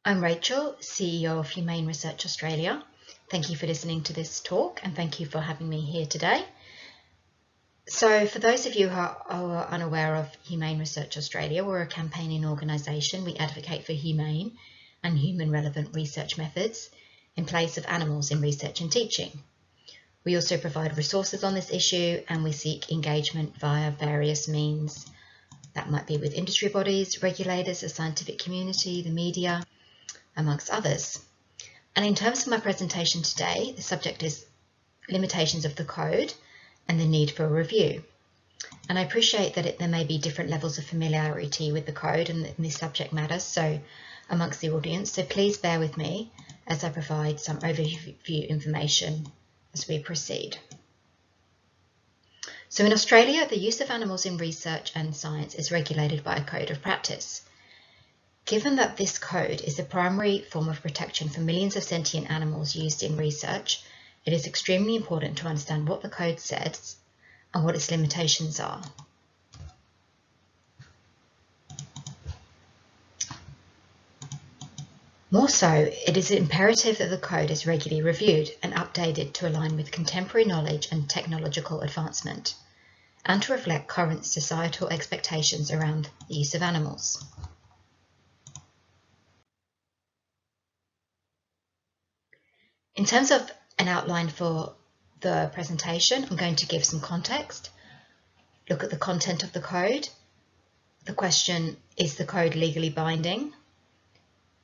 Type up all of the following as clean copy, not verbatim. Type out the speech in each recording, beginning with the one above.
I'm Rachel, CEO of Humane Research Australia. Thank you for listening to this talk and thank you for having me here today. So for those of you who are unaware of Humane Research Australia, we're a campaigning organisation. We advocate for humane and human relevant research methods in place of animals in research and teaching. We also provide resources on this issue and we seek engagement via various means. That might be with industry bodies, regulators, the scientific community, the media, amongst others. And in terms of my presentation today, the subject is limitations of the code and the need for a review. And I appreciate that there may be different levels of familiarity with the code and this subject matter amongst the audience, so please bear with me as I provide some overview information as we proceed. So in Australia, the use of animals in research and science is regulated by a code of practice. Given that this code is the primary form of protection for millions of sentient animals used in research, it is extremely important to understand what the code says and what its limitations are. More so, it is imperative that the code is regularly reviewed and updated to align with contemporary knowledge and technological advancement, and to reflect current societal expectations around the use of animals. In terms of an outline for the presentation, I'm going to give some context, look at the content of the code, the question, is the code legally binding?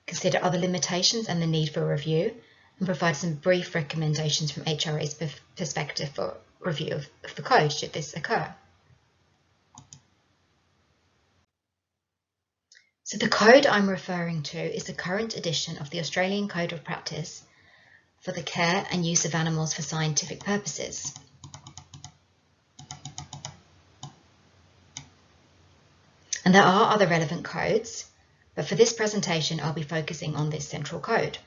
Consider other limitations and the need for a review, and provide some brief recommendations from HRA's perspective for review of the code should this occur. So the code I'm referring to is the current edition of the Australian Code of Practice for the care and use of animals for scientific purposes. And there are other relevant codes, but for this presentation, I'll be focusing on this central code.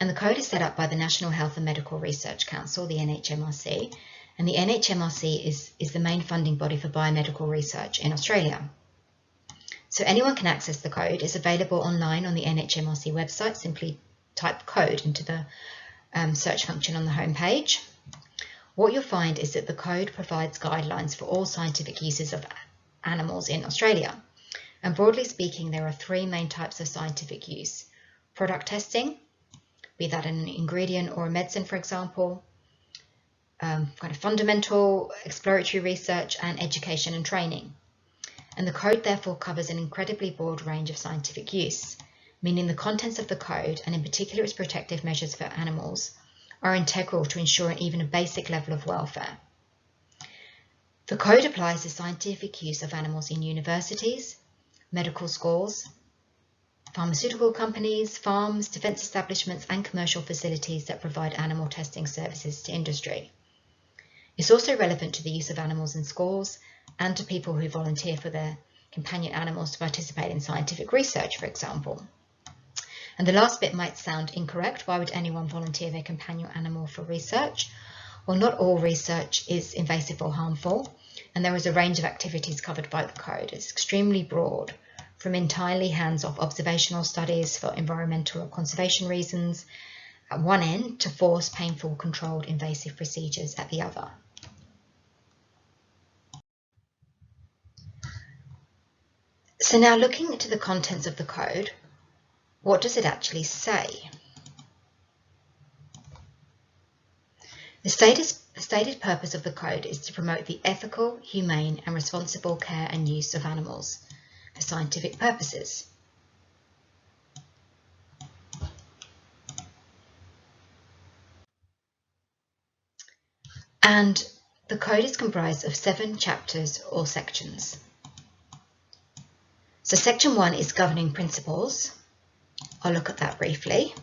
And the code is set up by the National Health and Medical Research Council, the NHMRC, and the NHMRC is the main funding body for biomedical research in Australia. So anyone can access the code. It's available online on the NHMRC website. Simply type code into the search function on the home page. What you'll find is that the code provides guidelines for all scientific uses of animals in Australia. And broadly speaking, there are three main types of scientific use: product testing, be that an ingredient or a medicine, for example, kind of fundamental exploratory research, and education and training. And the code therefore covers an incredibly broad range of scientific use, meaning the contents of the code, and in particular its protective measures for animals, are integral to ensuring even a basic level of welfare. The code applies to scientific use of animals in universities, medical schools, pharmaceutical companies, farms, defence establishments and commercial facilities that provide animal testing services to industry. It's also relevant to the use of animals in schools and to people who volunteer for their companion animals to participate in scientific research, for example. And the last bit might sound incorrect. Why would anyone volunteer their companion animal for research? Well, not all research is invasive or harmful, and there is a range of activities covered by the code. It's extremely broad, from entirely hands-off observational studies for environmental or conservation reasons at one end to forced, painful, controlled invasive procedures at the other. So now looking into the contents of the code, what does it actually say? The stated purpose of the code is to promote the ethical, humane and responsible care and use of animals for scientific purposes. And the code is comprised of 7 chapters or sections. So section 1 is governing principles. I'll look at that briefly.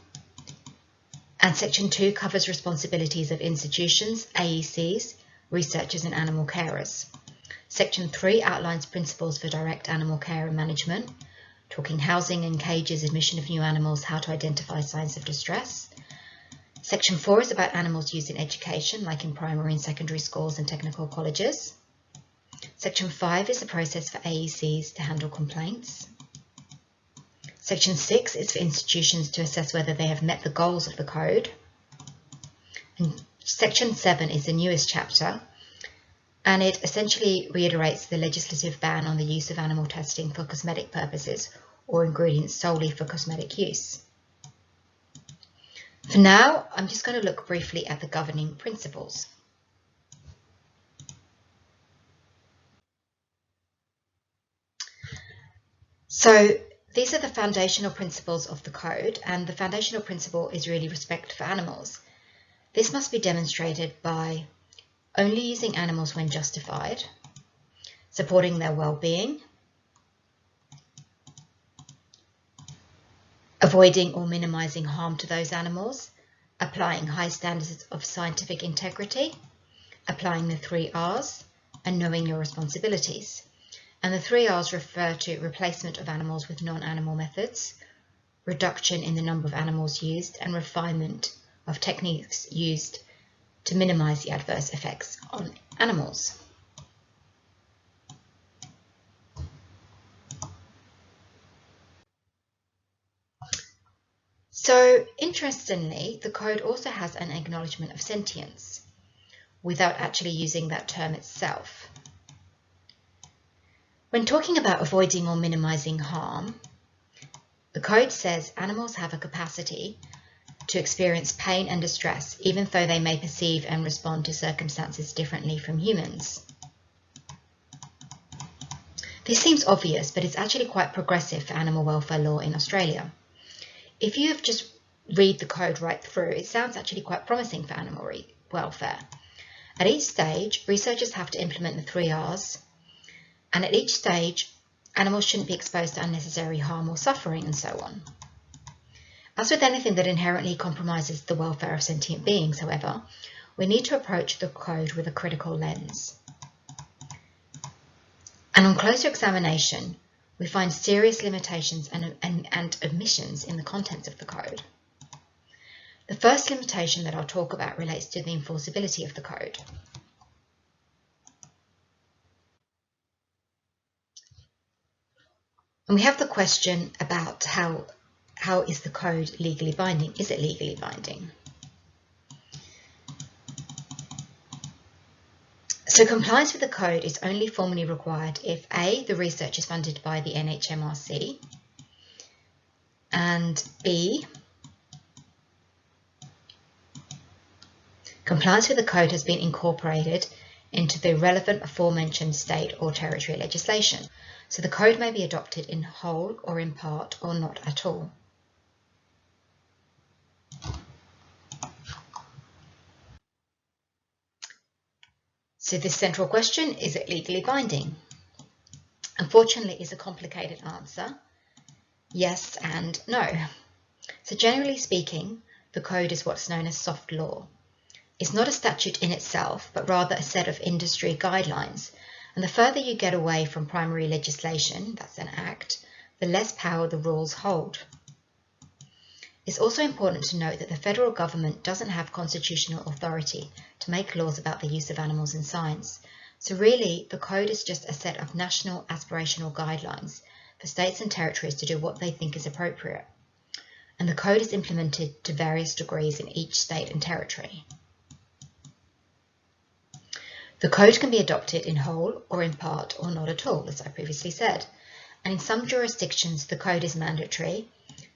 And section 2 covers responsibilities of institutions, AECs, researchers and animal carers. Section 3 outlines principles for direct animal care and management, talking housing and cages, admission of new animals, how to identify signs of distress. Section 4 is about animals used in education, like in primary and secondary schools and technical colleges. Section 5 is the process for AECs to handle complaints. Section 6 is for institutions to assess whether they have met the goals of the code. And Section 7 is the newest chapter, and it essentially reiterates the legislative ban on the use of animal testing for cosmetic purposes or ingredients solely for cosmetic use. For now, I'm just going to look briefly at the governing principles. So these are the foundational principles of the code, and the foundational principle is really respect for animals. This must be demonstrated by only using animals when justified, supporting their well-being, avoiding or minimizing harm to those animals, applying high standards of scientific integrity, applying the 3 R's, and knowing your responsibilities. And the 3 R's refer to replacement of animals with non-animal methods, reduction in the number of animals used, and refinement of techniques used to minimize the adverse effects on animals. So, interestingly, the code also has an acknowledgement of sentience, without actually using that term itself. When talking about avoiding or minimizing harm, the code says animals have a capacity to experience pain and distress, even though they may perceive and respond to circumstances differently from humans. This seems obvious, but it's actually quite progressive for animal welfare law in Australia. If you have just read the code right through, it sounds actually quite promising for animal welfare. At each stage, researchers have to implement the 3 R's, and at each stage, animals shouldn't be exposed to unnecessary harm or suffering, and so on. As with anything that inherently compromises the welfare of sentient beings, however, we need to approach the code with a critical lens. And on closer examination, we find serious limitations and omissions in the contents of the code. The first limitation that I'll talk about relates to the enforceability of the code. And we have the question about how is the code legally binding? Is it legally binding? So compliance with the code is only formally required if A, the research is funded by the NHMRC, and B, compliance with the code has been incorporated into the relevant aforementioned state or territory legislation. So the code may be adopted in whole or in part or not at all. So this central question, is it legally binding? Unfortunately, it's a complicated answer. Yes and no. So generally speaking, the code is what's known as soft law. It's not a statute in itself, but rather a set of industry guidelines. And the further you get away from primary legislation, that's an act, the less power the rules hold. It's also important to note that the federal government doesn't have constitutional authority to make laws about the use of animals in science. So really, the code is just a set of national aspirational guidelines for states and territories to do what they think is appropriate. And the code is implemented to various degrees in each state and territory. The code can be adopted in whole or in part or not at all, as I previously said. And in some jurisdictions, the code is mandatory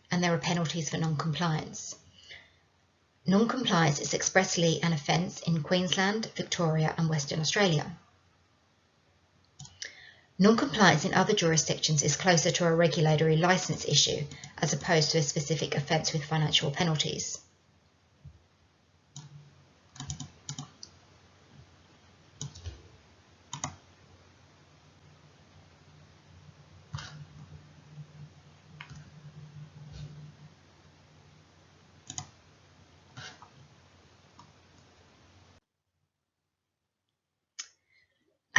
and there are penalties for non-compliance. Non-compliance is expressly an offence in Queensland, Victoria and Western Australia. Non-compliance in other jurisdictions is closer to a regulatory licence issue as opposed to a specific offence with financial penalties.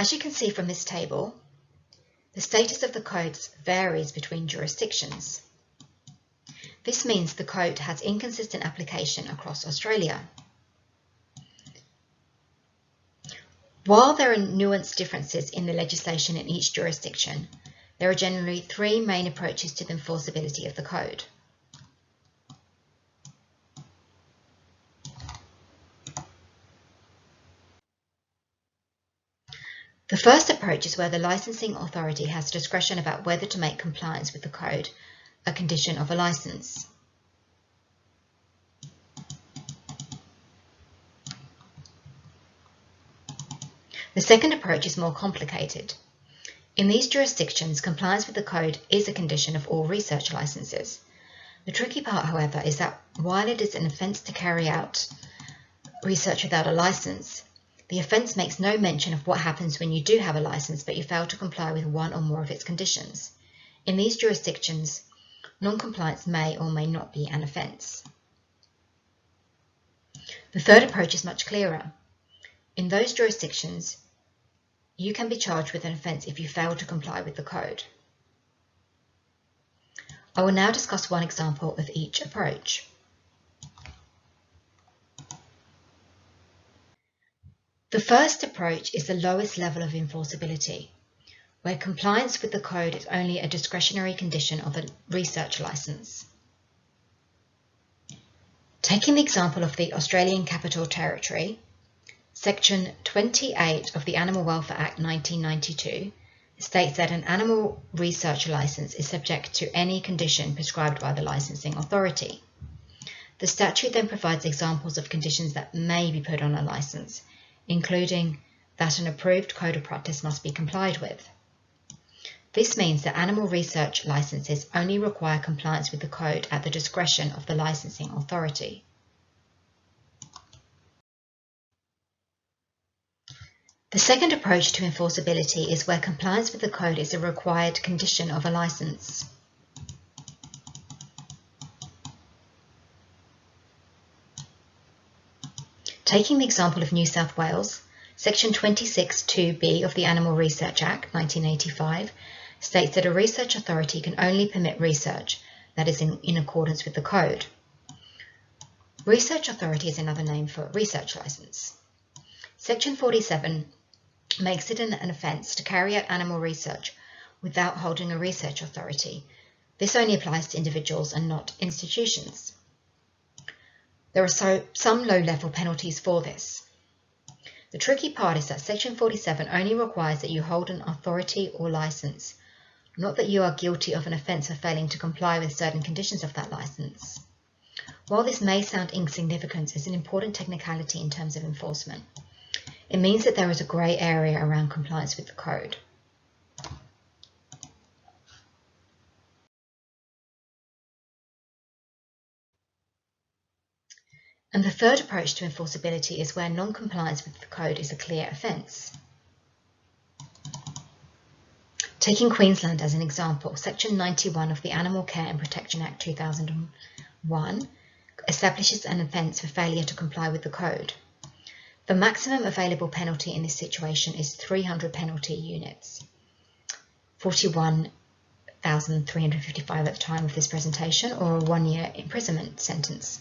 As you can see from this table, the status of the codes varies between jurisdictions. This means the code has inconsistent application across Australia. While there are nuanced differences in the legislation in each jurisdiction, There are generally three main approaches to the enforceability of the code. The first approach is where the licensing authority has discretion about whether to make compliance with the code a condition of a license. The second approach is more complicated. In these jurisdictions, compliance with the code is a condition of all research licenses. The tricky part, however, is that while it is an offence to carry out research without a license, the offence makes no mention of what happens when you do have a license but you fail to comply with one or more of its conditions. In these jurisdictions, non-compliance may or may not be an offence. The third approach is much clearer. In those jurisdictions, you can be charged with an offence if you fail to comply with the code. I will now discuss one example of each approach. The first approach is the lowest level of enforceability, where compliance with the code is only a discretionary condition of a research licence. Taking the example of the Australian Capital Territory, Section 28 of the Animal Welfare Act 1992 states that an animal research licence is subject to any condition prescribed by the licensing authority. The statute then provides examples of conditions that may be put on a licence, including that an approved code of practice must be complied with. This means that animal research licenses only require compliance with the code at the discretion of the licensing authority. The second approach to enforceability is where compliance with the code is a required condition of a licence. Taking the example of New South Wales, Section 26(2)(b) of the Animal Research Act 1985 states that a research authority can only permit research that is in accordance with the code. Research authority is another name for research licence. Section 47 makes it an offence to carry out animal research without holding a research authority. This only applies to individuals and not institutions. There are some low-level penalties for this. The tricky part is that Section 47 only requires that you hold an authority or licence, not that you are guilty of an offence for failing to comply with certain conditions of that licence. While this may sound insignificant, it's an important technicality in terms of enforcement. It means that there is a grey area around compliance with the code. And the third approach to enforceability is where non-compliance with the code is a clear offence. Taking Queensland as an example, Section 91 of the Animal Care and Protection Act 2001 establishes an offence for failure to comply with the code. The maximum available penalty in this situation is 300 penalty units, 41,355 at the time of this presentation, or a 1-year imprisonment sentence.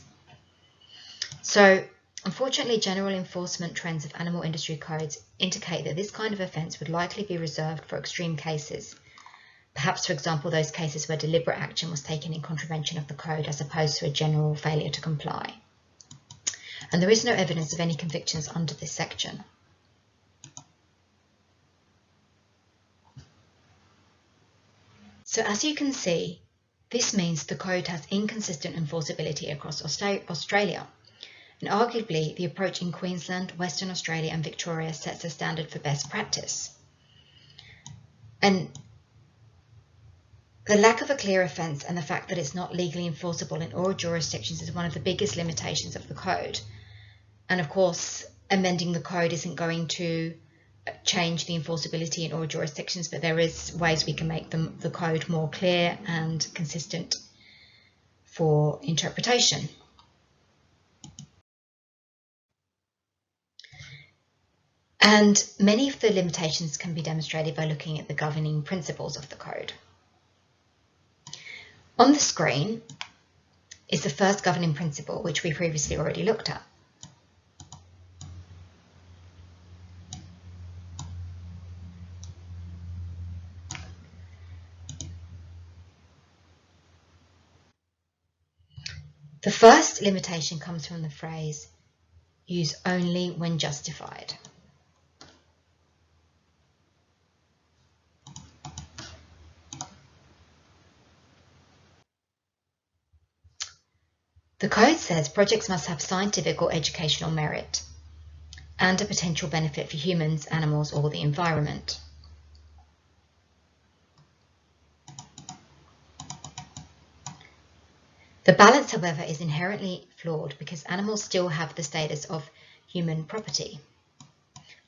So, unfortunately, general enforcement trends of animal industry codes indicate that this kind of offence would likely be reserved for extreme cases. Perhaps, for example, those cases where deliberate action was taken in contravention of the code as opposed to a general failure to comply. And there is no evidence of any convictions under this section. So as you can see, this means the code has inconsistent enforceability across Australia. And arguably, the approach in Queensland, Western Australia and Victoria sets a standard for best practice. And the lack of a clear offence and the fact that it's not legally enforceable in all jurisdictions is one of the biggest limitations of the code. And of course, amending the code isn't going to change the enforceability in all jurisdictions, but there is ways we can make the code more clear and consistent for interpretation. And many of the limitations can be demonstrated by looking at the governing principles of the code. On the screen is the first governing principle, which we previously already looked at. The first limitation comes from the phrase, use only when justified. The code says projects must have scientific or educational merit and a potential benefit for humans, animals, or the environment. The balance, however, is inherently flawed because animals still have the status of human property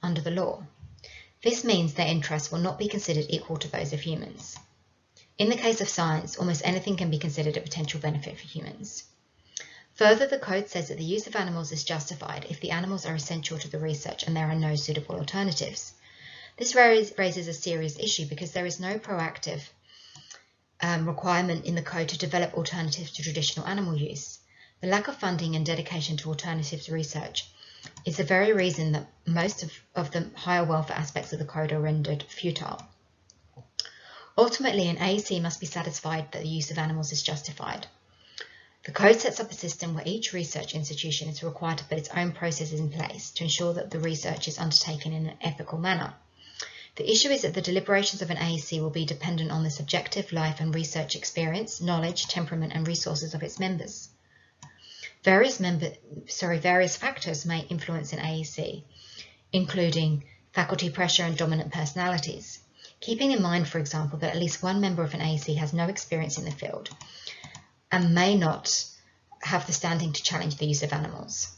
under the law. This means their interests will not be considered equal to those of humans. In the case of science, almost anything can be considered a potential benefit for humans. Further, the code says that the use of animals is justified if the animals are essential to the research and there are no suitable alternatives. This raises a serious issue because there is no proactive requirement in the code to develop alternatives to traditional animal use. The lack of funding and dedication to alternatives research is the very reason that most of the higher welfare aspects of the code are rendered futile. Ultimately, an AEC must be satisfied that the use of animals is justified. The code sets up a system where each research institution is required to put its own processes in place to ensure that the research is undertaken in an ethical manner. The issue is that the deliberations of an AEC will be dependent on the subjective life and research experience, knowledge, temperament, and resources of its members. Various factors may influence an AEC, including faculty pressure and dominant personalities. Keeping in mind, for example, that at least one member of an AEC has no experience in the field and may not have the standing to challenge the use of animals.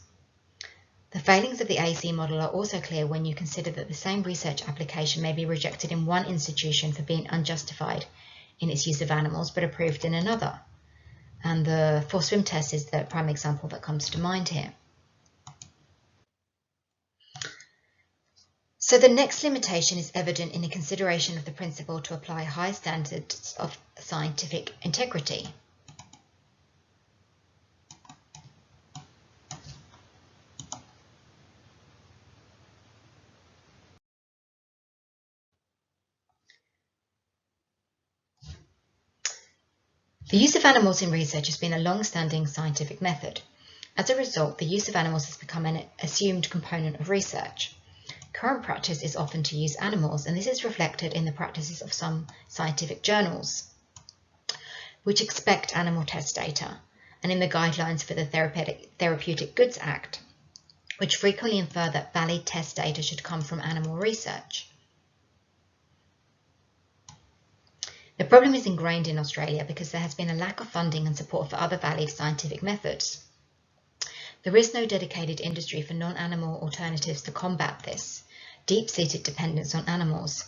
The failings of the AEC model are also clear when you consider that the same research application may be rejected in one institution for being unjustified in its use of animals, but approved in another. And the forced swim test is the prime example that comes to mind here. So the next limitation is evident in the consideration of the principle to apply high standards of scientific integrity. The use of animals in research has been a long-standing scientific method. As a result, the use of animals has become an assumed component of research. Current practice is often to use animals, and this is reflected in the practices of some scientific journals, which expect animal test data, and in the guidelines for the Therapeutic Goods Act, which frequently infer that valid test data should come from animal research. The problem is ingrained in Australia because there has been a lack of funding and support for other valid scientific methods. There is no dedicated industry for non-animal alternatives to combat this deep-seated dependence on animals.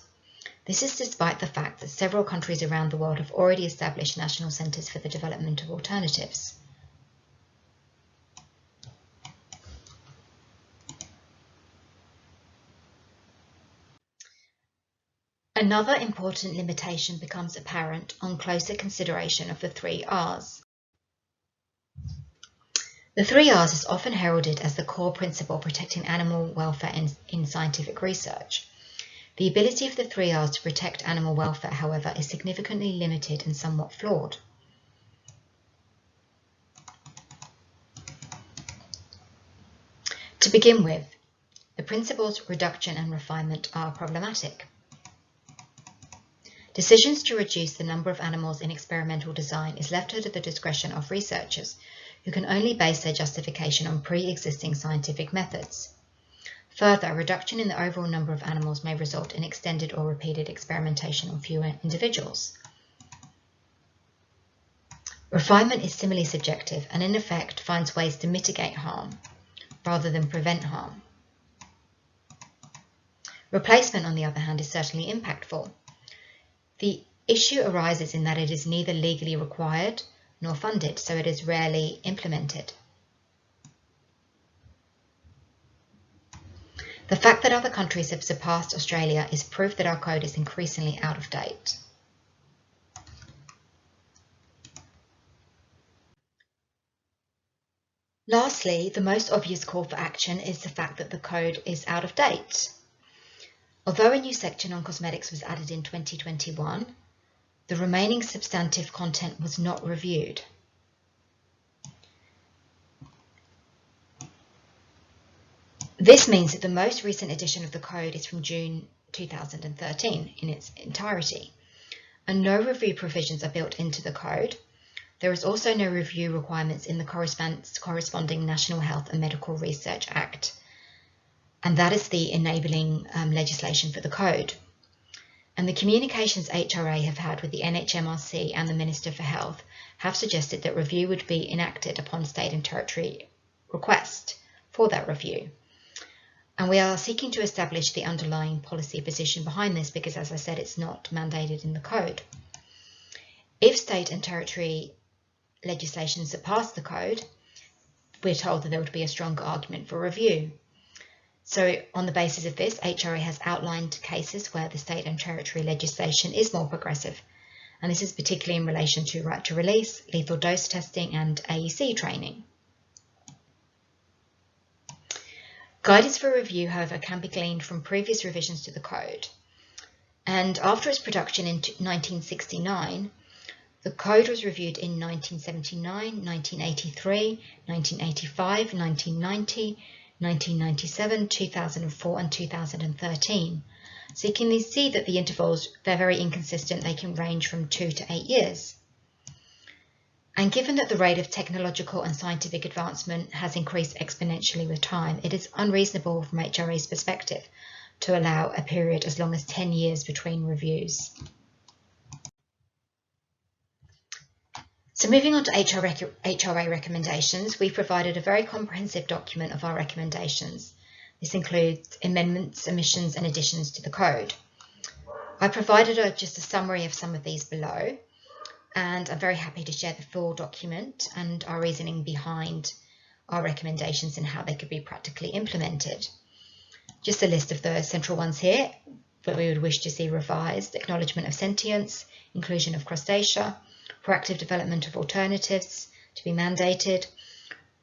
This is despite the fact that several countries around the world have already established national centres for the development of alternatives. Another important limitation becomes apparent on closer consideration of the 3 Rs. The 3 Rs is often heralded as the core principle protecting animal welfare in scientific research. The ability of the 3 Rs to protect animal welfare, however, is significantly limited and somewhat flawed. To begin with, the principles reduction and refinement are problematic. Decisions to reduce the number of animals in experimental design is left to the discretion of researchers, who can only base their justification on pre-existing scientific methods. Further, a reduction in the overall number of animals may result in extended or repeated experimentation on fewer individuals. Refinement is similarly subjective and in effect finds ways to mitigate harm rather than prevent harm. Replacement, on the other hand, is certainly impactful. The issue arises in that it is neither legally required nor funded, so it is rarely implemented. The fact that other countries have surpassed Australia is proof that our code is increasingly out of date. Lastly, the most obvious call for action is the fact that the code is out of date. Although a new section on cosmetics was added in 2021, the remaining substantive content was not reviewed. This means that the most recent edition of the code is from June 2013 in its entirety, and no review provisions are built into the code. There is also no review requirements in the corresponding National Health and Medical Research Act, and that is the enabling legislation for the code. And the communications HRA have had with the NHMRC and the Minister for Health have suggested that review would be enacted upon state and territory request for that review. And we are seeking to establish the underlying policy position behind this because, as I said, it's not mandated in the code. If state and territory legislation surpassed the code, we're told that there would be a stronger argument for review. So on the basis of this, HRA has outlined cases where the state and territory legislation is more progressive. And this is particularly in relation to right to release, lethal dose testing and AEC training. Guidance for review, however, can be gleaned from previous revisions to the code. And after its production in 1969, the code was reviewed in 1979, 1983, 1985, 1990, 1997, 2004 and 2013. So you can see that the intervals, they're very inconsistent. They can range from 2 to 8 years. And given that the rate of technological and scientific advancement has increased exponentially with time, it is unreasonable from HRA's perspective to allow a period as long as 10 years between reviews. So moving on to HRA recommendations, we've provided a very comprehensive document of our recommendations. This includes amendments, omissions and additions to the code. I provided just a summary of some of these below, and I'm very happy to share the full document and our reasoning behind our recommendations and how they could be practically implemented. Just a list of the central ones here that we would wish to see revised: acknowledgement of sentience, inclusion of crustacea, proactive development of alternatives to be mandated,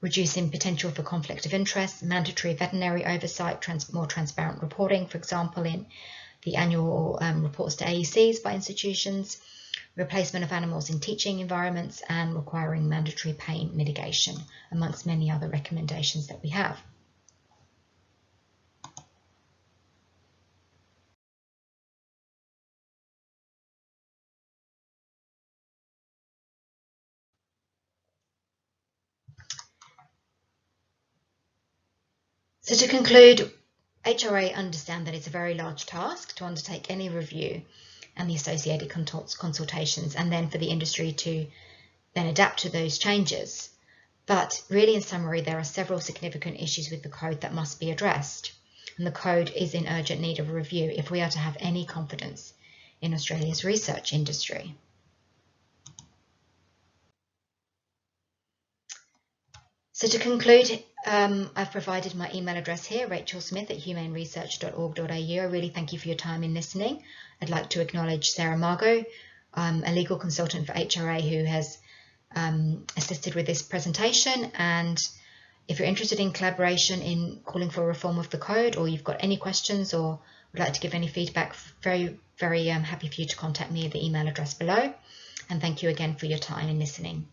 reducing potential for conflict of interest, mandatory veterinary oversight, more transparent reporting, for example, in the annual reports to AECs by institutions, replacement of animals in teaching environments, and requiring mandatory pain mitigation, amongst many other recommendations that we have. So to conclude, HRA understand that it's a very large task to undertake any review and the associated consultations, and then for the industry to then adapt to those changes. But really, in summary, there are several significant issues with the code that must be addressed, and the code is in urgent need of a review if we are to have any confidence in Australia's research industry. So to conclude, I've provided my email address here, rachelsmith@humaneresearch.org.au. I really thank you for your time in listening. I'd like to acknowledge Sarah Margot, a legal consultant for HRA who has assisted with this presentation. And if you're interested in collaboration in calling for a reform of the code, or you've got any questions or would like to give any feedback, very happy for you to contact me at the email address below. And thank you again for your time in listening.